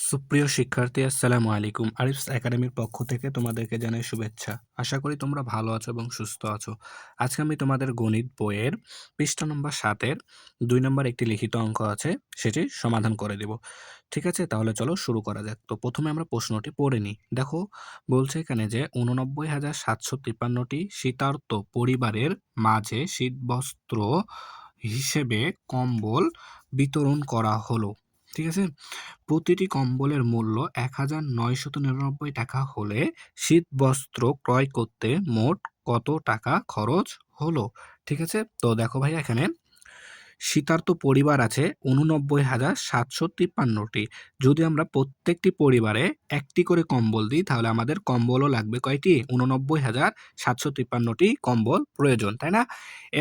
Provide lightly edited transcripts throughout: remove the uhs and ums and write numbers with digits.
সুপ্রিয় শিক্ষার্থী, আসসালামু আলাইকুম। আরিফস একাডেমির পক্ষ থেকে তোমাদেরকে জানাই শুভেচ্ছা। আশা করি তোমরা ভালো আছো এবং সুস্থ আছো। আজকে আমি তোমাদের গণিত বইয়ের পৃষ্ঠা নম্বর ৭ এর ২ নম্বর একটি লিখিত অঙ্ক আছে, সেটি সমাধান করে দেব। ঠিক আছে? তাহলে চলো শুরু করা যাক। তো প্রথমে আমরা প্রশ্নটি পড়ে নিই। দেখো, বলছে এখানে যে ৮৯,৭৫৩টি শীতার্ত পরিবারের মাঝে শীতবস্ত্র হিসেবে কম্বল বিতরণ করা হলো। ঠিক আছে? প্রতিটি কম্বলের মূল্য ৳১,৯৯৯ হলে শীতবস্ত্র ক্রয় করতে মোট কত টাকা খরচ হলো? ঠিক আছে? তো দেখো ভাই, এখানে শীতার্ত পরিবার আছে ৮৯,৭৫৩টি। যদি আমরা প্রত্যেকটি পরিবারে একটি করে কম্বল দিই, তাহলে আমাদের কম্বলও লাগবে কয়টি? ৮৯,৭৫৩টি কম্বল প্রয়োজন, তাই না?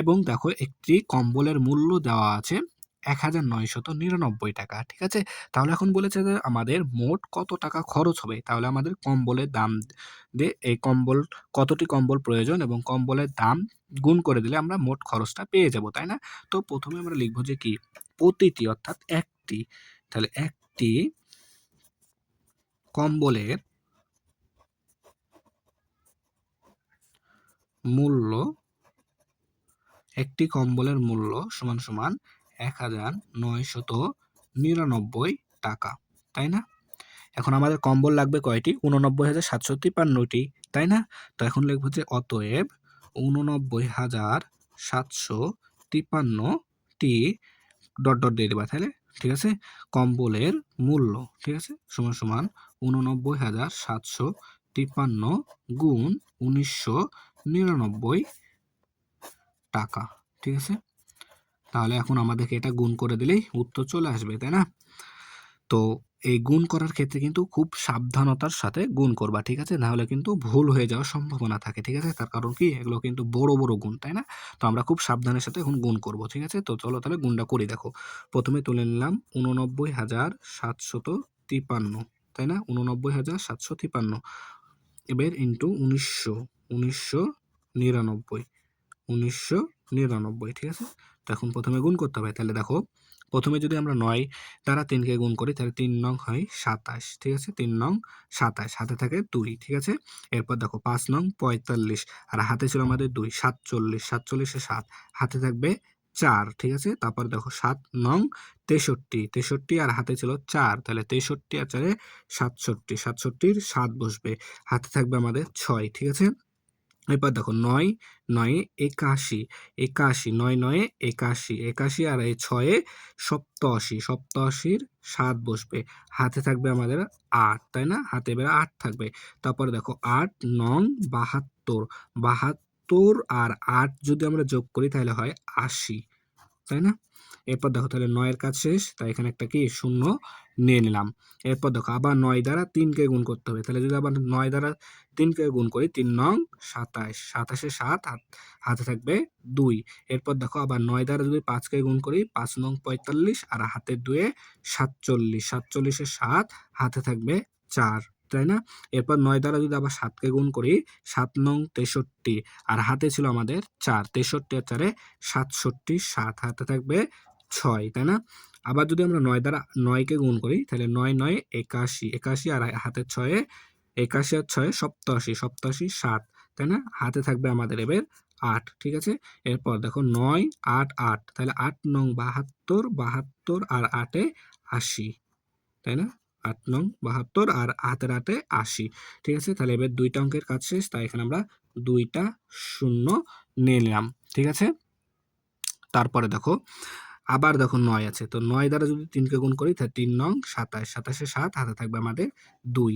এবং দেখো, একটি কম্বলের মূল্য দেওয়া আছে ৳১,৯৯৯। ঠিক আছে? তাহলে এখন বলেছে যে আমাদের মোট কত টাকা খরচ হবে? তাহলে আমাদের কম্বলের দাম দিয়ে এই কতটি কম্বল প্রয়োজন এবং কম্বলের দাম গুণ করে দিলে আমরা মোট খরচটা পেয়ে যাব, তাই না? তো প্রথমে আমরা লিখব যে কি, প্রতিটি অর্থাৎ একটি, তাহলে একটি কম্বলের মূল্য সমান সমান ১,৯৯৯ টাকা, তাই না? এখন আমাদের কম্বল লাগবে কয়টি? ৮৯,৭৫৩টি, তাই না? তো এখন লিখব যে অতএব ৮৯,৭৫৩টি ডট ডট দিয়ে দেবা, তাহলে ঠিক আছে, কম্বলের মূল্য, ঠিক আছে, সমান সমান ৮৯,৭৫৩ গুণ ১৯৯৯ টাকা। ঠিক আছে? তাহলে এখন আমাদেরকে এটা গুণ করে দিলেই উত্তর চলে আসবে, তাই না? তো এই গুণ করার ক্ষেত্রে কিন্তু খুব সাবধানতার সাথে গুণ করবা, ঠিক আছে? নাহলে কিন্তু ভুল হয়ে যাওয়ার সম্ভাবনা থাকে, ঠিক আছে? তার কারণ কি, এগুলো কিন্তু বড় বড় গুণ, তাই না? তো আমরা খুব সাবধানের সাথে এখন গুণ করব, ঠিক আছে? তো চলো তাহলে গুণটা করি। দেখো, প্রথমে তুলে নিলাম ৮৯,৭৫৩, তাই না? ৮৯,৭৫৩ এবার ইন্টু ১৯৯৯, ১৯৯৯, ঠিক আছে? তো এখন প্রথমে গুণ করতে হবে। তাহলে দেখো, প্রথমে যদি আমরা ৯ দ্বারা ৩কে গুণ করি, তাহলে ৩ নং হয় ২৭, ঠিক আছে? ৩ নং ২৭, হাতে থাকে ২, ঠিক আছে? এরপর দেখো ৫ নং ৪৫, আর হাতে ছিল আমাদের ২, ৪৭, ৪৭ এ ৭, হাতে থাকবে ৪, ঠিক আছে? তারপর দেখো ৭ নং ৬৩, ৬৩ আর হাতে ছিল ৪, তাহলে ৬৩ আর ৪ এ ৬৭, ৬৭ এর ৭ বসবে, হাতে থাকবে আমাদের ৬, ঠিক আছে? এরপর দেখো ৯ ৯ এ ৮১, ৮১, ৯ ৯ এ ৮১, ৮১ আর এই ৬ এ ৮৭, ৮৭ এর ৭ বসবে, হাতে থাকবে আমাদের ৮, তাই না? হাতে এবার ৮ থাকবে। তারপরে দেখো ৮ নং ৭২, ৭২ আর ৮ যদি আমরা যোগ করি তাহলে হয় ৮০, তাই না? এরপর দেখো, তাহলে ৯ এর কাজ শেষ, তাই এখানে একটা কি শূন্য নিয়ে নিলাম। এরপর দেখো আবার ৯ দ্বারা ৩কে গুণ করতে হবে, তাহলে যদি আবার ৯ দ্বারা ৩কে গুণ করি, ৩ নং ২৭, ২৭ এ ৭, হাতে থাকবে ২। এরপর দেখো আবার ৯ দ্বারা যদি ৫কে গুণ করি, ৫ নং ৪৫ আর হাতে ২ এ ৪৭, ৪৭ এ ৭, হাতে থাকবে ৪, তাই না? এরপর ৯ দ্বারা যদি আবার ৭কে গুণ করি, ৭ নং ৬৩ আর হাতে ছিল আমাদের ৪, ৬৩ আর ৪ এ ৬৭, ৭, হাতে থাকবে ৬, তাই না? আবার যদি আমরা ৯ দ্বারা ৯কে গুণ করি, তাহলে ৯ ৯ ৮১, ৮১ আর হাতের ৬ এ ৮১ আর ৬ এ ৮৭, ৮৭ ৭, তাই না? হাতে থাকবে আমাদের এবার ৮, ঠিক আছে? এরপর দেখো ৯ ৮ ৮, তাহলে ৮ নং ৭২, ৭২ আর ৮ এ ৮০, তাই না? ৮ নং ৭২ আর হাতের ৮ এ ৮০, ঠিক আছে? তাহলে এবার ২টা অঙ্কের কাজ শেষ, তাই এখানে আমরা ২টা শূন্য নিয়ে নিলাম, ঠিক আছে? তারপরে দেখো, আবার দেখো ৯ আছে। তো ৯ দ্বারা যদি ৩কে গুণ করি, তাহলে ৩ নং ২৭, ২৭ এ ৭, হাতে থাকবে আমাদের ২।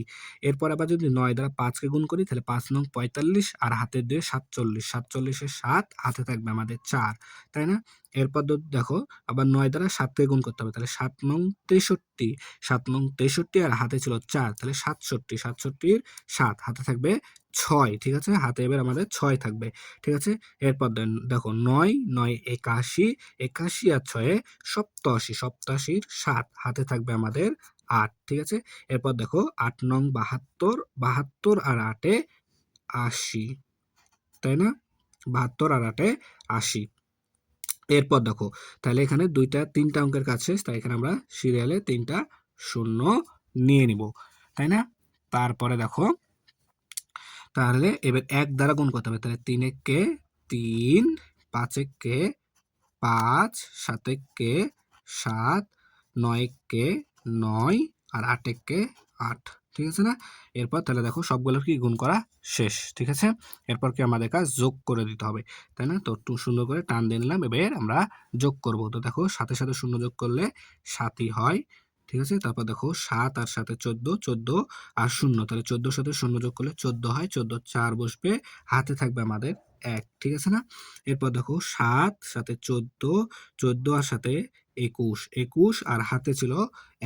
এরপর আবার যদি ৯ দ্বারা ৫কে গুণ করি, তাহলে ৫ নং ৪৫ আর হাতে ২ ৪৭, ৪৭ এ ৭, হাতে থাকবে আমাদের ৪, তাই না? এরপর দেখো আবার ৯ দ্বারা ৭কে গুণ করতে হবে, তাহলে ৭ নং ৬৩, ৭ নং ৬৩ আর হাতে ছিল ৪, তাহলে ৬৭, ৬৭ এর ৭, হাতে থাকবে ৬, ঠিক আছে? হাতে এবার আমাদের ৬ থাকবে, ঠিক আছে? এরপর দেখো ৯ ৯ ৮১, ৮১ আর ৬ এ ৮৭, ৮৭ এর ৭, হাতে থাকবে আমাদের ৮, ঠিক আছে? এরপর দেখো ৮ নং ৭২, ৭২ আর ৮ এ ৮০, তাই না? ৭২ আর ৮ এ ৮০। এরপর দেখো, তাহলে এখানে ৩টা অঙ্কের কাজ শেষ, তাই এখানে আমরা সিরিয়ালে ৩টা শূন্য নিয়ে নিব, তাই না? তারপরে দেখো, তাহলে এবার 1 দ্বারা গুণ করতে হবে। তাহলে 3 একে 3, 5 একে 5, 7 একে 7, 9 একে 9 আর 8 একে 8। ঠিক আছে না? এরপর তাহলে দেখো সবগুলোর কি গুণ করা শেষ। ঠিক আছে? এরপর কি আমাদের কাজ যোগ করে দিতে হবে। তাই না? তো একটু সুন্দর করে টান দিয়ে নিলাম। এবার আমরা যোগ করব। তো দেখো 7 এর সাথে 0 যোগ করলে 7 ই হয়। ঠিক আছে? তারপর দেখো 7 আর সাথে 14, 14 আর 0, তাহলে 14 এর সাথে 0 যোগ করলে 14 হয়। 14 4 বসবে। হাতে থাকবে আমাদের 1। ঠিক আছে না? এরপর দেখো 7 সাথে 14, 14 আর সাথে 21, 21 আর হাতে ছিল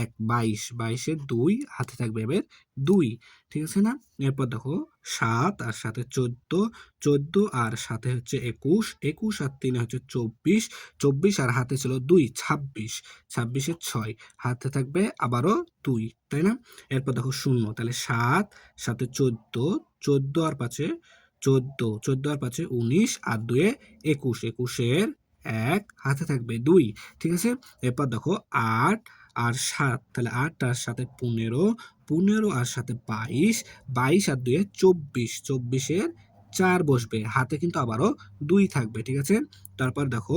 1, 22, 22 এর 2 হাতে থাকবে এবার 2। ঠিক আছে না? এরপর দেখো 7 আর সাথে 14, 14 আর সাথে হচ্ছে 21, 21 আর 3 হচ্ছে 24, 24 আর হাতে ছিল 2, 26, 26 এর 6 হাতে থাকবে আবারও 2, তাই না? এরপর দেখো 0, তাহলে 7 সাথে 14, 14 আর 5 14, 14 আর 5 19 আর 2 21, 21 এর 1 হাতে থাকবে 2। ঠিক আছে? এরপর দেখো 8 আর 7, তাহলে 8 আর সাথে 15, 15 আর সাথে 22, 22 আর 2 24, 24 এর 4 বসবে। হাতে কিন্তু আবারও 2 থাকবে। ঠিক আছে? তারপর দেখো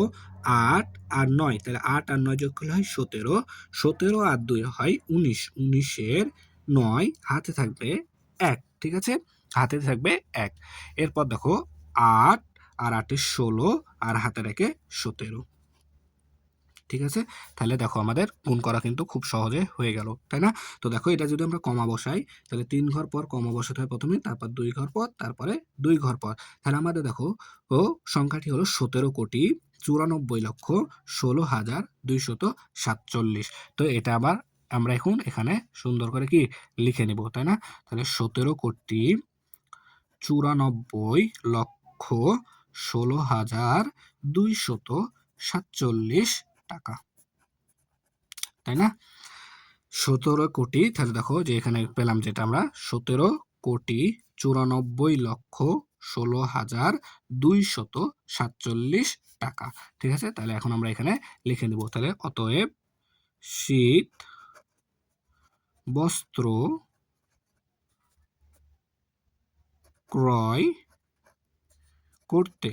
8 আর 9, তাহলে 8 আর 9 যোগ করলে হয় 17, 17 আর 2 হয় 19, 19 এর 9 হাতে থাকবে 1। ঠিক আছে? হাতে থাকবে 1। এরপর দেখো 8 আর 8 এর 16 আর হাতে রেখে 17। ঠিক আছে? তাহলে দেখো আমাদের গুণ করা কিন্তু খুব সহজে হয়ে গেল, তাই না? তো দেখো এটা যদি আমরা কমা বসাই, তাহলে 3 ঘর পর কমা বসাতে হয় প্রথমে, তারপর 2 ঘর পর, তারপরে 2 ঘর পর। তাহলে আমাদের দেখো সংখ্যাটি হলো 17,94,16,247। তো এটা আবার আমরা এখন এখানে সুন্দর করে কি লিখে নিব, তাই না? তাহলে 17,94,16,247 টাকা, তাই না? 17 কোটি, তাহলে দেখো যে এখানে পেলাম যেটা আমরা 17,94,16,247 টাকা। ঠিক আছে? তাহলে এখন আমরা এখানে লিখে নিব। তাহলে অতএব শীত বস্ত্র ক্রয় করতে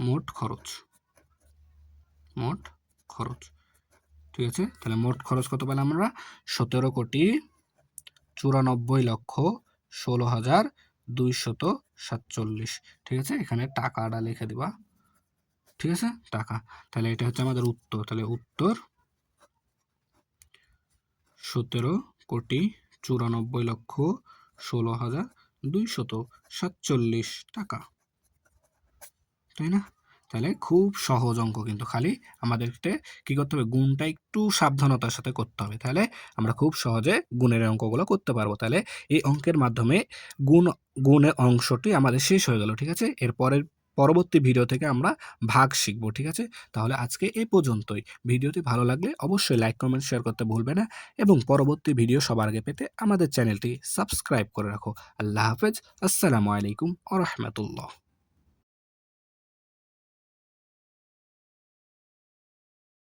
মোট খরচ, মোট খরচ। ঠিক আছে? তাহলে মোট খরচ কত পেলাম আমরা? 17,94,16,247। ঠিক আছে? এখানে টাকাটা লিখে দিবা। ঠিক আছে? টাকা। তাহলে এটা হচ্ছে আমাদের উত্তর। তাহলে উত্তর 17,94,16,247 টাকা, তাই না? তাহলে খুব সহজ অঙ্ক কিন্তু, খালি আমাদেরকে কি করতে হবে? গুণটা একটু সাবধানতার সাথে করতে হবে। তাহলে আমরা খুব সহজে গুণের অঙ্কগুলো করতে পারবো। তাহলে এই অঙ্কের মাধ্যমে গুণের অংশটি আমাদের শেষ হয়ে গেল। ঠিক আছে? পরবর্তী ভিডিও থেকে আমরা ভাগ শিখবো। ঠিক আছে? তাহলে আজকে এই পর্যন্তই। ভিডিওটি ভালো লাগলে অবশ্যই লাইক, কমেন্ট, শেয়ার করতে ভুলবে না এবং পরবর্তী ভিডিও সবার আগে পেতে আমাদের চ্যানেলটি সাবস্ক্রাইব করে রাখো। আল্লাহ হাফেজ। আসসালামু আলাইকুম ওয়া রাহমাতুল্লাহ।